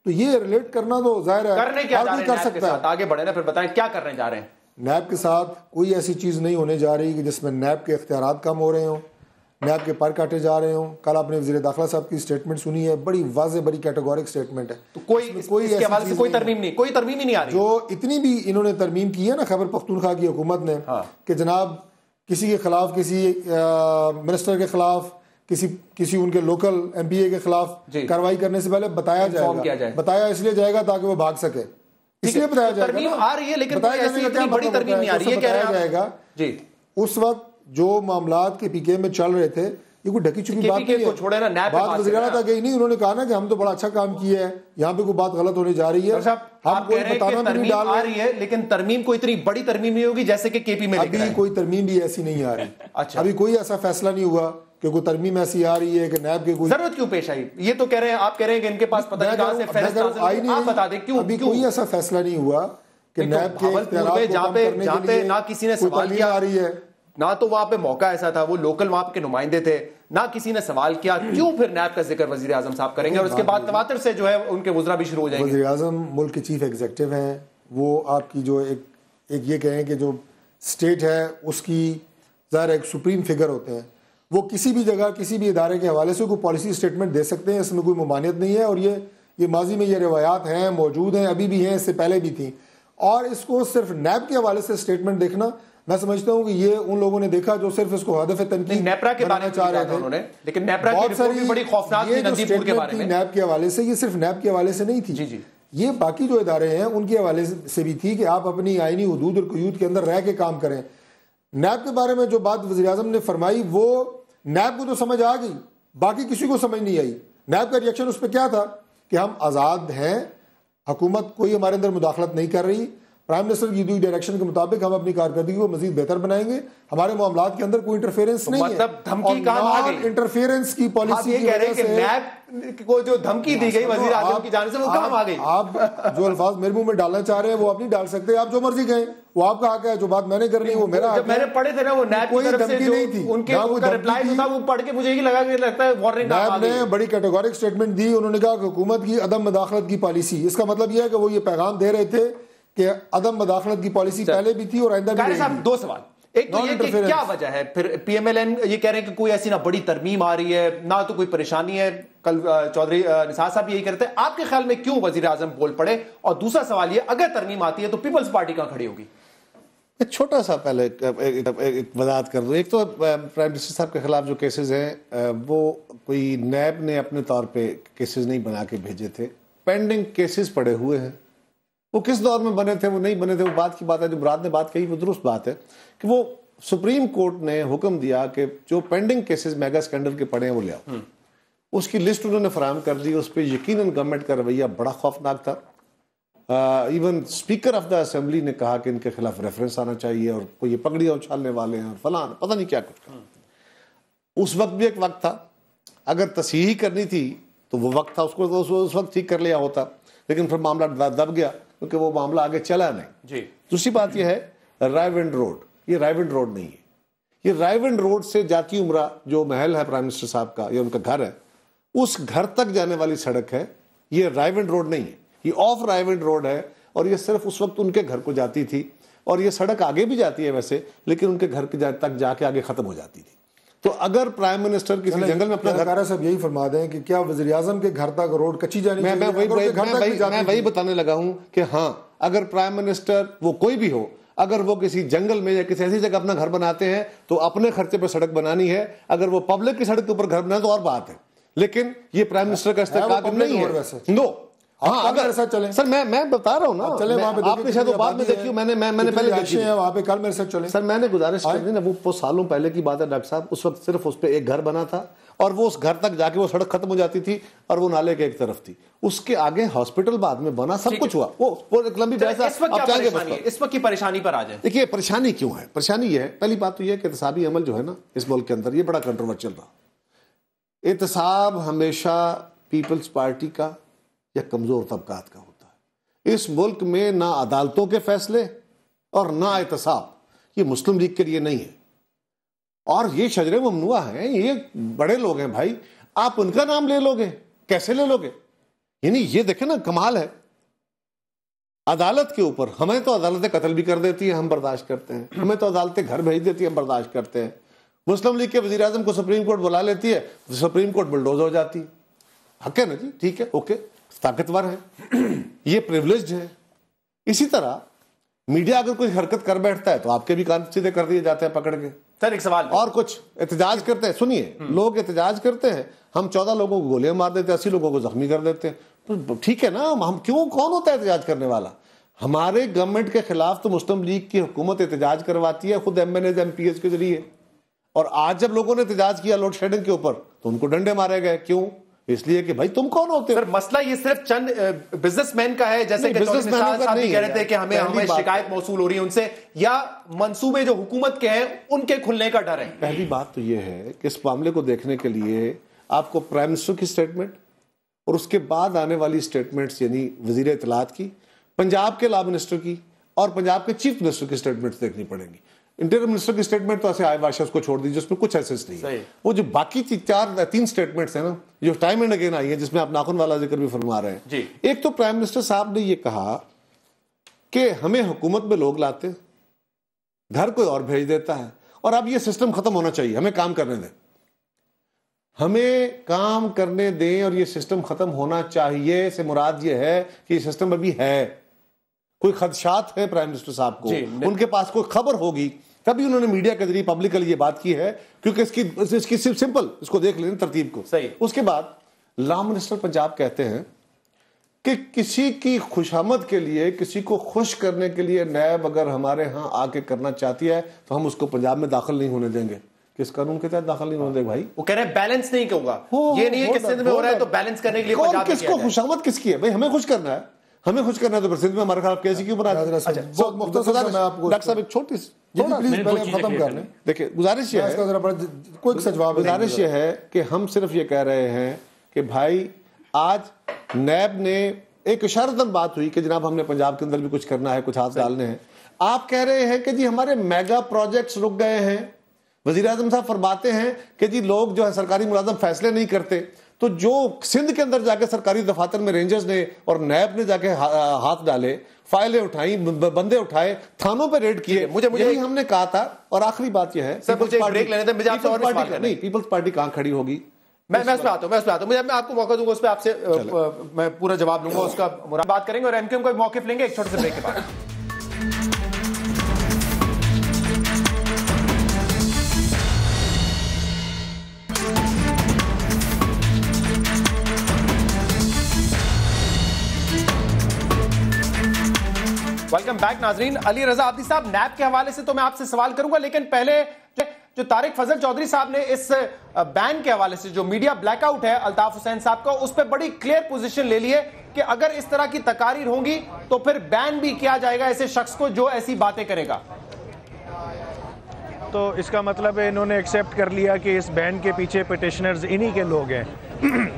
تو یہ ریلیٹ کرنا تو ظاہر ہے ہر کوئی کر سکتا ہے. آگے بڑھے نا, پھر بتائیں کیا کرنے جا رہے ہیں. نیب کے ساتھ کوئی ایسی چیز نہیں ہونے جا رہی کہ جس میں نیب کے اختیارات کم ہو رہے ہوں, نیب کے پر کاٹے جا رہے ہوں. کل آپ نے وزیر داخلہ صاحب کی اسٹیٹمنٹ سنی ہے, بڑی واضح, بڑی کیٹیگورک اسٹیٹمنٹ ہے. تو کوئی کوئی ترمیم نہیں آ رہی. جو اتنی بھی انہوں نے ترمیم کی ہے نا خیبر پختونخوا کی حکومت نے, کہ جناب کسی کے خلاف, کسی منسٹر کے خلاف, کسی ان کے لوکل ایم پی اے کے خلاف کاروائی کرنے سے پہلے بتایا اس لیے جائے گا تاکہ وہ بھاگ سکے, اس لیے بتایا جائے گا. آ رہی ہے لیکن بڑی ترمیم نہیں آ رہی ہے, بتایا جائے گا. اس وقت جو معاملات کے پی کے میں چل رہے تھے, یہ کوئی ڈھکی چھپی بات نہیں ہے. بات وزیر اعلیٰ تک گئی نہیں, انہوں نے کہا نا کہ ہم تو بڑا اچھا کام کیا ہے, یہاں پہ کوئی بات غلط ہونے جا رہی ہے. ہم کوئی بتانا بھی نہیں ڈال رہے ہیں, لیکن ترمیم کوئی اتنی بڑی ترمیم نہیں ہوگی جیسے کہ کے پی میں. ابھی کوئی ترمیم بھی ایسی نہیں آ رہی. ابھی کوئی ایسا فیصلہ نہیں ہوا کہ کوئی ترمیم ایسی آ رہی ہے کہ نیب کے کوئی ضرورت کیوں پیش آئی. یہ تو کہہ رہے ہیں, آپ کہہ رہے ہیں کہ ان کے پاس پتہ نہیں کہاں سے فہرست حاصل, آپ بتا دیں کیوں. ابھی کوئی ایسا فیصلہ نہیں ہوا کہ نیب کے اختیارات کو کم کرنے کے لیے نہ کسی نے سوال کیا آ رہی ہے, نہ تو وہاں پہ موقع ایسا تھا, وہ لوکل وہاں کے نمائندے تھے, نہ کسی نے سوال کیا. کیوں پھر نیب کا ذکر وزیر اعظم صاحب کریں گے, اور اس کے بعد تواتر سے جو ہے ان کے وزراء بھی شروع ہو جائیں گے. وزیر اعظم ملک کے چیف ایگزیکٹو ہیں, وہ آپ کی جو ایک یہ کہیں کہ جو اسٹیٹ ہے اس کی ظاہر ایک سپریم فگر ہوتے ہیں. وہ کسی بھی جگہ کسی بھی ادارے کے حوالے سے کوئی پالیسی اسٹیٹمنٹ دے سکتے ہیں, اس میں کوئی ممانعت نہیں ہے. اور یہ ماضی میں یہ روایات ہیں, موجود ہیں, ابھی بھی ہیں, اس سے پہلے بھی تھیں. اور اس کو صرف نیب کے حوالے سے اسٹیٹمنٹ دیکھنا, میں سمجھتا ہوں کہ یہ ان لوگوں نے دیکھا جو صرف اس کو ہدف تنقید بنانا چاہ رہے تھے. لیکن نیپرا کی رپورٹ بھی بڑی خوفناک تھی ندی پور کے بارے میں. نیب کے حوالے سے, یہ صرف نیب کے حوالے سے نہیں تھی, یہ باقی جو ادارے ہیں ان کے حوالے سے بھی تھی کہ آپ اپنی آئینی حدود اور قیود کے اندر رہ کے کام کریں. نیب کے بارے میں جو بات وزیر اعظم نے فرمائی وہ نیب کو تو سمجھ آ گئی, باقی کسی کو سمجھ نہیں آئی. نیب کا ریئیکشن اس پہ کیا تھا کہ ہم آزاد ہیں, حکومت کوئی ہمارے اندر مداخلت نہیں کر رہی, پرائم منسٹر کی دی ڈائریکشن کے مطابق ہم اپنی کارکردگی کو مزید بہتر بنائیں گے, ہمارے معاملات کے اندر کوئی انٹرفیئرنس نہیں ہے. مطلب دھمکی کہاں آ گئی, انٹرفیئرنس کی پالیسی کی وجہ سے نیب کو جو دھمکی دی گئی وزیر اعظم کی جانب سے, وہ کہاں آ گئی. آپ جو الفاظ میرے منہ میں ڈالنا چاہ رہے ہیں وہ آپ نہیں ڈال سکتے, آپ جو مرضی کہیں, وہ آپ کا حق ہے. جو بات میں نے کرنی وہ میرا حق ہے. جب میں نے پڑھے تھے نا وہ نیب کی طرف سے جو ان کے رپلائی تھا, وہ پڑھ کے مجھے یہ لگا کہ لگتا ہے وارننگ. نیب نے بڑی کیٹیگورک اسٹیٹمنٹ دی, انہوں نے کہا کہ حکومت کی عدم مداخلت کی پالیسی, اس کا مطلب یہ ہے کہ وہ یہ پیغام دے رہے تھے کہ عدم مداخلت کی پالیسی پہلے بھی تھی اور آئندہ بھی رہے گی. دو سوال, ایک تو یہ کہ کیا وجہ ہے پھر پی ایم ایل این یہ کہہ رہے ہیں کہ کوئی ایسی نہ بڑی ترمیم آ رہی ہے نہ تو کوئی پریشانی ہے, کل چودھری نثار صاحب یہی کرتے ہیں, آپ کے خیال میں کیوں وزیر اعظم بول پڑے؟ اور دوسرا سوال یہ, اگر ترمیم آتی ہے تو پیپلز پارٹی کہاں کھڑی ہوگی؟ ایک چھوٹا سا پہلے ایک وضاحت کر دوں. ایک تو پرائم منسٹر صاحب کے خلاف جو کیسز ہیں وہ کوئی نیب نے اپنے طور پہ کیسز نہیں بنا کے بھیجے تھے, پینڈنگ کیسز پڑے ہوئے ہیں. وہ کس دور میں بنے تھے وہ نہیں بنے تھے وہ بات کی بات ہے. جو مراد نے بات کہی وہ درست بات ہے کہ وہ سپریم کورٹ نے حکم دیا کہ جو پینڈنگ کیسز میگا اسکینڈل کے پڑے ہیں وہ لے آؤ. اس کی لسٹ انہوں نے فراہم کر دی. اس پہ یقیناً گورنمنٹ کا رویہ بڑا خوفناک تھا. Even speaker of the assembly نے کہا کہ ان کے خلاف ریفرنس آنا چاہیے اور کوئی یہ پگڑیاں اچھالنے والے ہیں اور فلاں پتہ نہیں کیا کچھ. اس وقت بھی ایک وقت تھا, اگر تصحیح کرنی تھی تو وہ وقت تھا, اس کو اس وقت ٹھیک کر لیا ہوتا, لیکن پھر معاملہ دب گیا کیونکہ وہ معاملہ آگے چلا نہیں. جی دوسری بات یہ ہے رائے ونڈ روڈ, یہ رائے ونڈ روڈ نہیں ہے. یہ رائے ونڈ روڈ سے جاتی عمرہ جو محل ہے پرائم منسٹر صاحب کا یا ان کا گھر ہے, اس گھر تک جانے والی سڑک ہے. یہ رائے ونڈ روڈ نہیں ہے, یہ آف رائے ونڈ روڈ ہے. اور یہ صرف اس وقت ان کے گھر کو جاتی تھی, اور یہ سڑک آگے بھی جاتی ہے ویسے, لیکن ان کے گھر تک جا کے آگے ختم ہو جاتی تھی. تو اگر پرائم منسٹر کسی جنگل میں اپنا گھر صاحب یہی فرما دیں کہ کیا وزیر اعظم کے گھر تک روڈ کچی جانی چاہیے؟ میں وہی بتانے لگا ہوں کہ ہاں, اگر پرائم منسٹر وہ کوئی بھی ہو, اگر وہ کسی جنگل میں یا کسی ایسی جگہ اپنا گھر بناتے ہیں تو اپنے خرچے پہ سڑک بنانی ہے. اگر وہ پبلک کی سڑک کے اوپر گھر بنائے تو اور بات ہے, لیکن یہ پرائم منسٹر کا استحقاق نہیں ہے. نو ہاں اگر سر میں بتا رہا ہوں نا, آپ نے شاید وہ بات میں دیکھی, میں نے پہلے دیکھی ہے وہاں پہ, کل میرے ساتھ چلیں سر. میں نے گزارش کر دی نا, وہ سالوں پہلے کی بات ہے ڈاکٹر صاحب. اس وقت صرف اس پہ ایک گھر بنا تھا اور وہ اس گھر تک جا کے وہ سڑک ختم ہو جاتی تھی اور وہ نالے کے ایک طرف تھی. اس کے آگے ہاسپٹل بعد میں بنا, سب کچھ ہوا. وہ ایک لمبی بحث ہے. اس وقت کی پریشانی پر آ جائیں. دیکھیے پریشانی کیوں ہے. پریشانی یہ ہے, پہلی بات تو یہ ہے کہ احتسابی عمل جو ہے نا اس ملک کے اندر یہ بڑا کنٹروورشل رہا. احتساب ہمیشہ پیپلز پارٹی کا یا کمزور طبقات کا ہوتا ہے. اس ملک میں نہ عدالتوں کے فیصلے اور نہ احتساب, یہ مسلم لیگ کے لیے نہیں ہے. اور یہ شجرے ممنوع ہیں, یہ بڑے لوگ ہیں بھائی, آپ ان کا نام لے لو گے, کیسے لے لو گے؟ یعنی یہ دیکھیں نا, کمال ہے. عدالت کے اوپر ہمیں تو عدالتیں قتل بھی کر دیتی ہیں, ہم برداشت کرتے ہیں. ہمیں تو عدالتیں گھر بھیج دیتی ہیں, ہم برداشت کرتے ہیں. مسلم لیگ کے وزیر اعظم کو سپریم کورٹ بلا لیتی ہے, سپریم کورٹ بلڈوز ہو جاتی. حق ہے نا جی, ٹھیک ہے, اوکے, طاقتور ہے, یہ پریولیجڈ ہے. اسی طرح میڈیا اگر کوئی حرکت کر بیٹھتا ہے تو آپ کے بھی کان سیدھے کر دیے جاتے ہیں پکڑ کے. سر ایک سوال اور کچھ احتجاج کرتے ہیں, سنیے, لوگ احتجاج کرتے ہیں, ہم 14 لوگوں کو گولیاں مار دیتے ہیں, 80 لوگوں کو زخمی کر دیتے ہیں. ٹھیک ہے نا, ہم کیوں, کون ہوتا ہے احتجاج کرنے والا؟ ہمارے گورنمنٹ کے خلاف تو مسلم لیگ کی حکومت احتجاج کرواتی ہے خود M N As M P As کے ذریعے. اور آج جب لوگوں نے احتجاج کیا لوڈ شیڈنگ کے اوپر تو ان کو ڈنڈے مارے گئے. کیوں؟ اس لیے کہ بھائی تم کون ہوتے سر؟ مسئلہ یہ صرف چند بزنس مین کا ہے جیسے کہ چودھری نثار صاحب کہہ رہے تھے کہ ہمیں شکایت موصول ہو رہی ہے ان سے, یا منصوبے جو حکومت کے ہیں ان کے کھلنے کا ڈر ہے؟ پہلی بات تو یہ ہے کہ اس معاملے کو دیکھنے کے لیے آپ کو پرائم منسٹر کی سٹیٹمنٹ اور اس کے بعد آنے والی سٹیٹمنٹس یعنی وزیر اطلاعات کی, پنجاب کے لا منسٹر کی اور پنجاب کے چیف منسٹر کی سٹیٹمنٹس دیکھنی پڑیں گی. انٹیریئر منسٹر کی سٹیٹمنٹ تو ایسے آئے بادشاہ اس کو چھوڑ دیجیے, اس میں کچھ ایسنس نہیں ہے. وہ جو باقی 3 سٹیٹمنٹس ہیں نا جو ٹائم اینڈ اگین آئی ہیں, جس میں آپ ناخن والا ذکر بھی فرما رہے ہیں. ایک تو پرائم منسٹر صاحب نے یہ کہا کہ ہمیں حکومت میں لوگ لاتے, گھر کوئی اور بھیج دیتا ہے, اور اب یہ سسٹم ختم ہونا چاہیے, ہمیں کام کرنے دیں, ہمیں کام کرنے دیں اور یہ سسٹم ختم ہونا چاہیے. سے مراد یہ ہے کہ یہ سسٹم ابھی ہے, کوئی خدشات ہے پرائم منسٹر صاحب کو, ان کے پاس کوئی خبر ہوگی تبھی انہوں نے میڈیا کے ذریعے پبلکلی یہ بات کی ہے, کیونکہ اس کی سمپل اس کو دیکھ لیں ترتیب کو. اس کے بعد لا منسٹر پنجاب کہتے ہیں کہ کسی کی خوشامد کے لیے, کسی کو خوش کرنے کے لیے نیب اگر ہمارے ہاں آ کے کرنا چاہتی ہے تو ہم اس کو پنجاب میں داخل نہیں ہونے دیں گے. کس قانون کے تحت داخل نہیں ہونے دیں بھائی؟ وہ کہہ رہے ہیں بیلنس نہیں ہوگا. یہ نہیں ہے کہ سندھ میں ہو رہا ہے تو بیلنس کرنے کے لیے پنجاب میں کس کو خوشامد کس کی ہے بھائی؟ ہمیں خوش کرنا ہے, ہمیں خوش کرنا ہے تو سندھ میں ہمارے خلاف کیسی کیوں بنا؟ ڈاکٹر صاحب ایک چھوٹی ختم کر لیں. دیکھیں گزارش یہ ہے کہ ہم صرف یہ کہہ رہے ہیں کہ بھائی آج نیب نے ایک اشارتاً بات ہوئی کہ جناب ہم نے پنجاب کے اندر بھی کچھ کرنا ہے, کچھ ہاتھ ڈالنے ہیں. آپ کہہ رہے ہیں کہ جی ہمارے میگا پروجیکٹس رک گئے ہیں. وزیر اعظم صاحب فرماتے ہیں کہ جی لوگ جو ہے سرکاری ملازم فیصلے نہیں کرتے, تو جو سندھ کے اندر جا کے سرکاری دفاتر میں رینجرز نے اور نیب نے جا کے ہاتھ ڈالے, فائلیں اٹھائیں, بندے اٹھائے, تھانوں پہ ریڈ کیے. یہی ہم نے کہا تھا. اور آخری بات یہ ہے, پیپلز پارٹی کہاں کھڑی ہوگی؟ میں اس پہ آتا ہوں, میں آپ کو موقع دوں گا, اس پہ آپ سے میں پورا جواب لوں گا, اس کا بات کریں گے اور ایم کیو ایم کا موقف لیں گے ایک چھوٹے سے بریک کے بعد. ویلکم بیک ناظرین. علی رضا عابدی صاحب, نیب کے حوالے سے تو میں آپ سے سوال کروں گا, لیکن پہلے جو طارق فضل چودھری صاحب نے اس بین کے حوالے سے جو میڈیا بلیک آؤٹ ہے الطاف حسین صاحب کا, اس پہ بڑی کلیئر پوزیشن لے لی ہے کہ اگر اس طرح کی تقاریر ہوں گی تو پھر بین بھی کیا جائے گا ایسے شخص کو جو ایسی باتیں کرے گا. تو اس کا مطلب ہے انہوں نے ایکسیپٹ کر لیا کہ اس بین کے پیچھے پٹیشنرز انہی کے لوگ ہیں.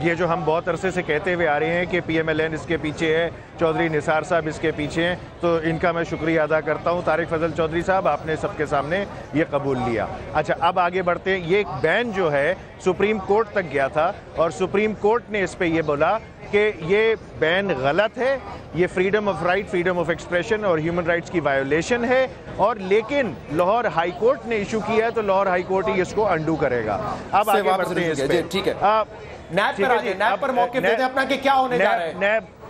یہ جو ہم بہت عرصے سے کہتے ہوئے آ رہے ہیں کہ پی ایم ایل این اس کے پیچھے ہے, چودھری نثار صاحب اس کے پیچھے ہیں, تو ان کا میں شکریہ ادا کرتا ہوں. طارق فضل چودھری صاحب, آپ نے سب کے سامنے یہ قبول لیا. اچھا, اب آگے بڑھتے ہیں. یہ بین جو ہے سپریم کورٹ تک گیا تھا اور سپریم کورٹ نے اس پہ یہ بولا کہ یہ بین غلط ہے, یہ freedom of right, freedom of expression اور ہیومن رائٹس کی وائیولیشن ہے, اور لیکن لاہور ہائی کورٹ نے ایشو کیا ہے تو لاہور ہائی کورٹ ہی اس کو انڈو کرے گا. اب آگے بڑھتے ہیں اس پہ. ٹھیک ہے, نیب پر آجائیں, نیب پر موقف دیتے ہیں اپنا کہ کیا ہونے جا رہا ہے. نیب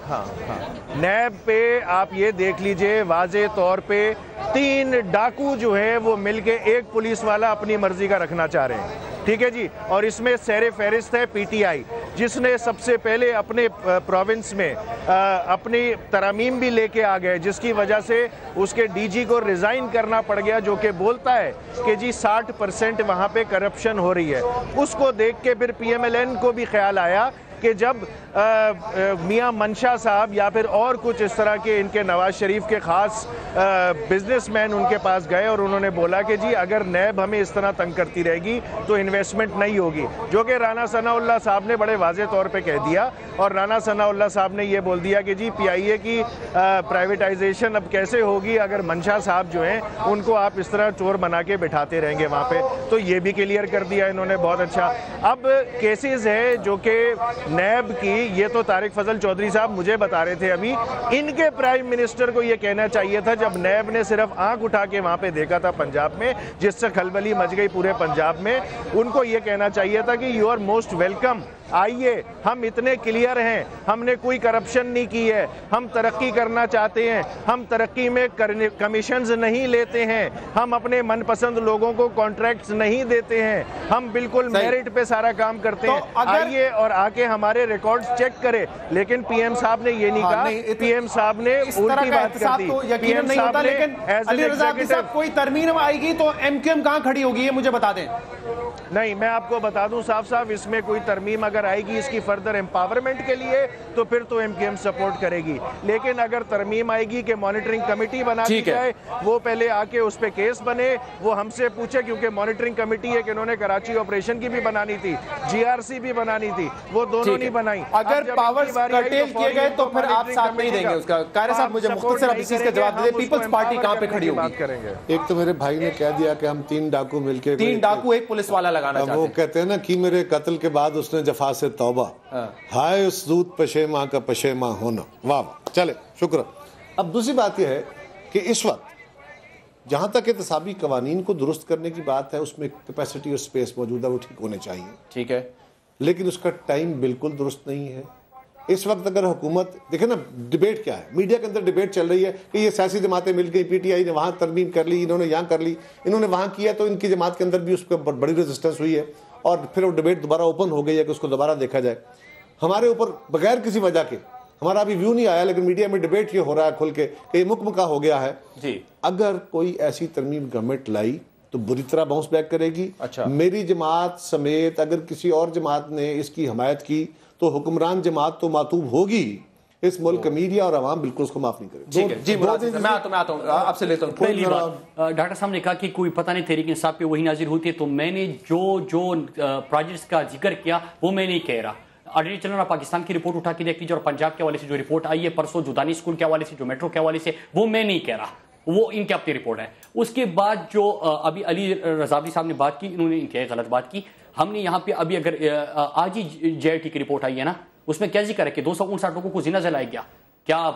نیب پہ آپ یہ دیکھ لیجئے, واضح طور پہ 3 ڈاکو جو ہیں وہ مل کے ایک پولیس والا اپنی مرضی کا رکھنا چاہ رہے ہیں. ٹھیک ہے جی, اور اس میں سیر فہرست ہے پی ٹی آئی, جس نے سب سے پہلے اپنے پروونس میں اپنی ترامیم بھی لے کے آ گئے, جس کی وجہ سے اس کے ڈی جی کو ریزائن کرنا پڑ گیا, جو کہ بولتا ہے کہ جی 60% وہاں پہ کرپشن ہو رہی ہے. اس کو دیکھ کے پھر پی ایم ایل این کو بھی خیال آیا کہ جب میاں منشا صاحب یا پھر اور کچھ اس طرح کے ان کے نواز شریف کے خاص بزنس مین ان کے پاس گئے اور انہوں نے بولا کہ جی اگر نیب ہمیں اس طرح تنگ کرتی رہے گی تو انویسٹمنٹ نہیں ہوگی, جو کہ رانا ثناء اللہ صاحب نے بڑے واضح طور پہ کہہ دیا. اور رانا ثناء اللہ صاحب نے یہ بول دیا کہ جی پی آئی اے کی پرائیویٹائزیشن اب کیسے ہوگی اگر منشا صاحب جو ہیں ان کو آپ اس طرح چور بنا کے بٹھاتے رہیں گے وہاں پہ. تو یہ بھی کلیئر کر دیا انہوں نے, بہت اچھا. اب کیسز ہے جو کہ نیب کی, یہ تو طارق فضل چودھری صاحب مجھے بتا رہے تھے ابھی, ان کے پرائم منسٹر کو یہ کہنا چاہیے تھا جب نیب نے صرف آنکھ اٹھا کے وہاں پہ دیکھا تھا پنجاب میں, جس سے کھلبلی مچ گئی پورے پنجاب میں, ان کو یہ کہنا چاہیے تھا کہ یو آر موسٹ ویلکم, آئیے, ہم اتنے کلیئر ہیں, ہم نے کوئی کرپشن نہیں کی ہے, ہم ترقی کرنا چاہتے ہیں, ہم ترقی میں کمیشنز نہیں لیتے ہیں, ہم اپنے من پسند لوگوں کو کانٹریکٹس نہیں دیتے ہیں, ہم بالکل میرٹ پہ سارا کام کرتے ہیں, آئیے اور آ کے ہمارے ریکارڈز چیک کرے. لیکن پی ایم صاحب نے یہ نہیں کہا, پی ایم صاحب نے الٹی بات کر دی. یقیناً نہیں ہوتا, لیکن علی رضا عابدی صاحب کوئی ترمیم آئے گی تو ایم کیو ایم کہاں کھڑی ہوگی, یہ مجھے بتا دیں. نہیں, میں آپ کو بتا دوں صاحب, اس میں کوئی ترمیم اگر آئے گی اس کی فردر امپاورمنٹ کے لیے تو پھر تو ایم کیو ایم سپورٹ کرے گی. لیکن اگر ترمیم آئے گی کہ مانیٹرنگ کمیٹی بنا دی جائے, وہ پہلے آ کے اس پہ کیس بنے, وہ ہم سے پوچھے, کیونکہ مانیٹرنگ کمیٹی ہے کہ انہوں نے کراچی آپریشن کی بھی بنانی تھی, جی آر سی بھی بنانی تھی, وہ دونوں نہیں بنائی. اگر پاورز کرٹیل کیے گئے تو پھر آپ ساتھ نہیں دیں گے اس کا. قاہرہ صاحب مجھے مختصر اب اس چیز کا جواب دے دیں, پیپلز پارٹی کہاں پہ کھڑی ہوگی. ایک تو میرے بھائی نے کہہ دیا کہ ہم 3 ڈاکو مل کے 3 ڈاکو ایک پولیس والا لگانا چاہتے ہیں. وہ کہتے ہیں نا کہ میرے قتل کے بعد اس نے جفا سے توبہ, ہائے اس زود پشیماں کا پشیماں ہونا. واہ, چلے شکر. اب دوسری بات یہ ہے کہ اس وقت جہاں تک احتسابی قوانین کو درست کرنے کی بات ہے, اس میں کیپیسٹی اور سپیس موجود ہے, وہ ٹھیک ہونے چاہیے. ٹھیک ہے, لیکن اس کا ٹائم بالکل درست نہیں ہے. اس وقت اگر حکومت دیکھیں نا, ڈیبیٹ کیا ہے, میڈیا کے اندر ڈیبیٹ چل رہی ہے کہ یہ سیاسی جماعتیں مل گئی, پی ٹی آئی نے وہاں ترمیم کر لی, انہوں نے یہاں کر لی, انہوں نے وہاں کیا, تو ان کی جماعت کے اندر بھی اس پہ بڑی ریزسٹنس ہوئی ہے, اور پھر وہ ڈیبیٹ دوبارہ اوپن ہو گئی ہے کہ اس کو دوبارہ دیکھا جائے. ہمارے اوپر بغیر کسی وجہ کے, ہمارا ابھی ویو نہیں آیا, لیکن میڈیا میں ڈیبیٹ یہ ہو رہا ہے کھل کے کہ یہ مکمکہ ہو گیا ہے. جی, اگر کوئی ایسی ترمیم گورنمنٹ لائی تو بری طرح باؤنس بیک کرے گی. اچھا, میری جماعت سمیت اگر کسی اور جماعت نے اس کی حمایت کی تو حکمران جماعت تو معطوب ہوگی, اس ملک میڈیا اور عوام بالکل اس کو معاف نہیں کرے. ٹھیک ہے جی, میں آتا ہوں آپ سے لیتا ہوں. پہلی بات, ڈاکٹر صاحب نے کہا کہ کوئی پتہ نہیں تحریک انصاف پہ وہی نازل ہوتی ہے, تو میں نے جو پروجیکٹس کا ذکر کیا وہ میں نہیں کہہ رہا. آڈیٹر جنرل پاکستان کی رپورٹ اٹھا کے دیکھ لیجیے, اور پنجاب کے حوالے سے جو رپورٹ آئی ہے پرسوں جودانی اسکول کے حوالے سے, جو میٹرو کے حوالے سے, وہ میں نہیں کہہ رہا, وہ ان کی اپنی رپورٹ ہے. اس کے بعد جو ابھی علی رضا عابدی صاحب نے بات کی, انہوں نے انتہائی غلط بات کی. ہم نے یہاں پہ ابھی اگر آج ہی جے آئی ٹی کی رپورٹ آئی ہے نا, اس میں کیا ذکر ہے کہ 259 لوگوں کو زنا جلایا گیا. کیا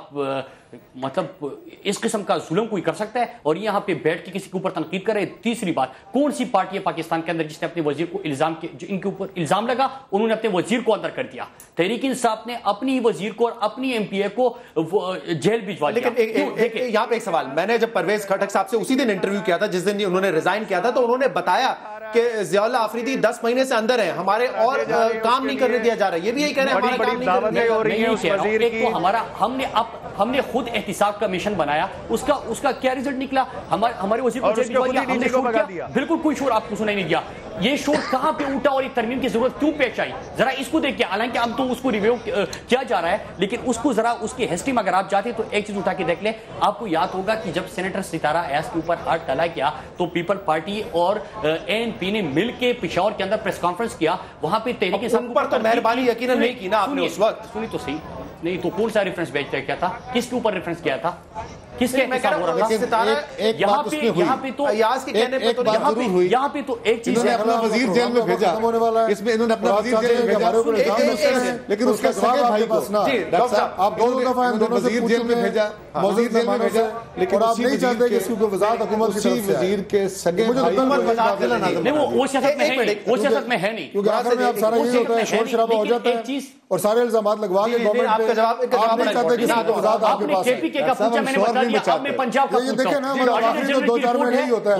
مطلب اس قسم کا ظلم کوئی کر سکتا ہے؟ اور یہاں پہ بیٹھ کے کسی کے اوپر تنقید کرے. تیسری بات, کون سی پارٹی ہے پاکستان کے اندر جس نے اپنے وزیر کو جو ان کے اوپر الزام لگا انہوں نے اپنے وزیر کو اندر کر دیا؟ تحریک انصاف نے اپنی وزیر کو اور اپنی ایم پی اے کو جیل بھجوا دیا. لیکن یہاں پہ ایک سوال, میں نے جب پرویز خٹک صاحب سے اسی دن انٹرویو کیا تھا جس دن انہوں نے ریزائن کیا تھا, تو انہوں نے بتایا کہ ضیاء اللہ آفریدی 10 مہینے سے اندر ہیں, ہمارے اور کام نہیں کرنے دیا جا رہا ہے. یہ بھی یہی کہہ رہے ہیں ہمارا کام نہیں کرنے دیا جا رہا ہے. ایک تو ہم نے خود احتساب کا مشن بنایا, اس کا کیا ریزلٹ نکلا؟ ہمارے وزیر کو جیل بھجوا دیا, ہم نے شور کیا, بالکل کوئی شور آپ کو سنائی نہیں دیا. یہ شور کہاں پہ اٹھا اور یہ ترمیم کی ضرورت کیوں پیش آئی؟ ذرا اس کو دیکھیں. حالانکہ اب تو اس کو ریویو کیا جا رہا ہے, لیکن اس کو ذرا اس کی ہسٹری میں اگر آپ جاتے تو ایک چیز اٹھا کے دیکھ لیں. آپ کو یاد ہوگا کہ جب سینیٹر ستارہ ایاز کے اوپر ہاتھ ڈالا گیا تو پیپل پارٹی اور ANP نے مل کے پشاور کے اندر پریس کانفرنس کیا. وہاں پہ تحریک انصاف پر تو مہربانی یقیناً نہیں کی نا آپ نے اس وقت. سنی تو صحیح نہیں تو کون سا ریفرنس بھیجتا کیا تھا, کس کے اوپر ریفرنس کیا تھا, کس کے احتساب ہو رہا تھا؟ یہاں پہ تو ایاز کے کہنے پہ تو یہاں پہ تو ایک چیز ہے, اپنا وزیر جیل میں بھیجا, اس میں انہوں نے اپنا وزیر جیل میں بھیجا, لیکن اس کا سگے بھائی کو آپ دونوں دفعہ وزیر جیل میں بھیجا, وزیر جیل میں بھیجا, لیکن آپ نہیں چاہتے کہ اس کو وزارت حکومت کی طرف سے وزیر کے سگے بھائی کو وہ سیاست میں ہے, وہ سیاست میں ہے نہیں, کیونکہ آخر میں آپ سارا یہ ہوتا ہے شور شرابہ ہو جاتا ہے اور سارے الزامات لگوا کے گورنمنٹ پہ. آپ نہیں چاہتے کہ اس کو وزارت آپ کے پاس ہے. اب میں پنجاب کا یہ دیکھیں نا, آخری تو 2-4 میں نہیں ہوتا ہے,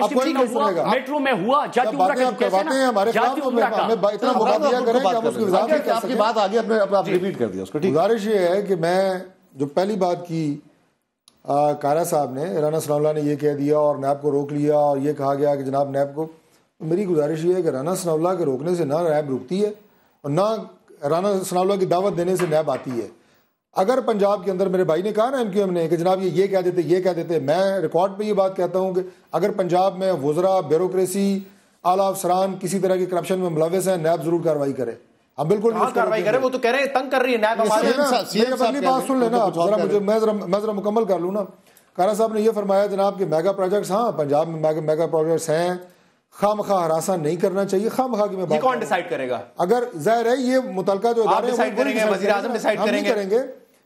اب کوئی نہیں سنے گا. میٹرو میں ہوا جاتی باتیں آپ کرواتے ہیں ہمارے خلاف, تو ہمیں اتنا مقابلہ کریں کہ ہم اس کی وزارت نہیں کر آپ کی سکیں. بات آگے آپ ریپیٹ کر دیا اس کو. گزارش یہ ہے کہ میں جو پہلی بات کی کارا صاحب نے, رانا ثناء اللہ نے یہ کہہ دیا اور نیب کو روک لیا اور یہ کہا گیا کہ جناب نیب کو, میری گزارش یہ ہے کہ رانا ثناء اللہ کے روکنے سے نہ نیب رکتی ہے اور نہ رانا ثناء اللہ کی دعوت دینے سے نیب آتی ہے. اگر پنجاب کے اندر میرے بھائی نے کہا نا MQM نے کہ جناب یہ کہہ دیتے, میں ریکارڈ پہ یہ بات کہتا ہوں کہ اگر پنجاب میں وزراء, بیوروکریسی, اعلیٰ افسران کسی طرح کی کرپشن میں ملوث ہیں, نیب ضرور کارروائی کرے. ہم بالکل کارروائی کرے, وہ تو کہہ رہے ہیں تنگ کر رہی ہے نیب ہمارے. اپنی بات سن لینا میں ذرا مکمل کر لوں نا. کارا صاحب نے یہ فرمایا جناب کہ میگا پروجیکٹس, ہاں پنجاب میں میگا پروجیکٹس ہیں, خواہ مخواہ ہراساں نہیں کرنا چاہیے. خواہ مخواہ کی میں بات, کون ڈیسائیڈ کرے گا؟ اگر ظاہر ہے یہ متعلقہ جو ادارے ڈیسائیڈ کریں گے, وزیر اعظم ڈیسائیڈ کریں گے,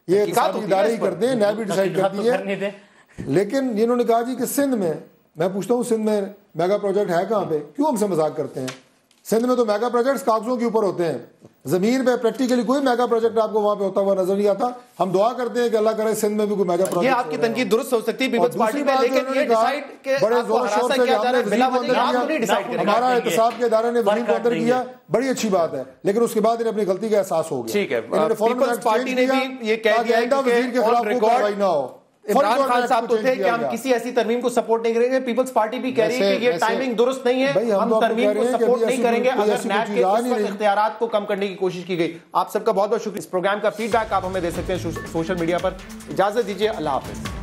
یہ ادارے ہی کرتے ہیں, نیب بھی ڈیسائیڈ کرتی ہے. لیکن انہوں نے کہا جی کہ سندھ میں پوچھتا ہوں, سندھ میں میگا پروجیکٹ ہے کہاں پہ؟ کیوں ہم سے مذاق کرتے ہیں؟ سندھ میں تو میگا پروجیکٹس کاغذوں کے اوپر ہوتے ہیں, زمین پہ پریکٹیکلی کوئی میگا پروجیکٹ آپ کو وہاں پہ ہوتا ہوا نظر نہیں آتا. ہم دعا کرتے ہیں کہ اللہ کرے سندھ میں بھی کوئی میگا پروجیکٹ. یہ آپ کی تنقید درست ہو سکتی ہے پیپلز پارٹی میں, لیکن یہ ڈیسائیڈ کہ بڑے زور شور سے ہمارا احتساب کے ادارے نے وزیر کو اندر کیا, بڑی اچھی بات ہے, لیکن اس کے بعد انہیں اپنی غلطی کا احساس ہو گیا. ٹھیک ہے, پیپلز پارٹی نے بھی یہ کہہ دیا ہے کہ وزیر کے خلاف کوئی کارروائی نہ ہو. عمران خان صاحب تو تھے کہ ہم کسی ایسی ترمیم کو سپورٹ نہیں کریں گے. پیپلز پارٹی بھی کہہ رہی ہے کہ یہ ٹائمنگ درست نہیں ہے, ہم ترمیم کو سپورٹ نہیں کریں گے اگر نیب کے اختیارات کو کم کرنے کی کوشش کی گئی. آپ سب کا بہت بہت شکریہ. اس پروگرام کا فیڈ بیک آپ ہمیں دے سکتے ہیں سوشل میڈیا پر. اجازت دیجیے, اللہ حافظ.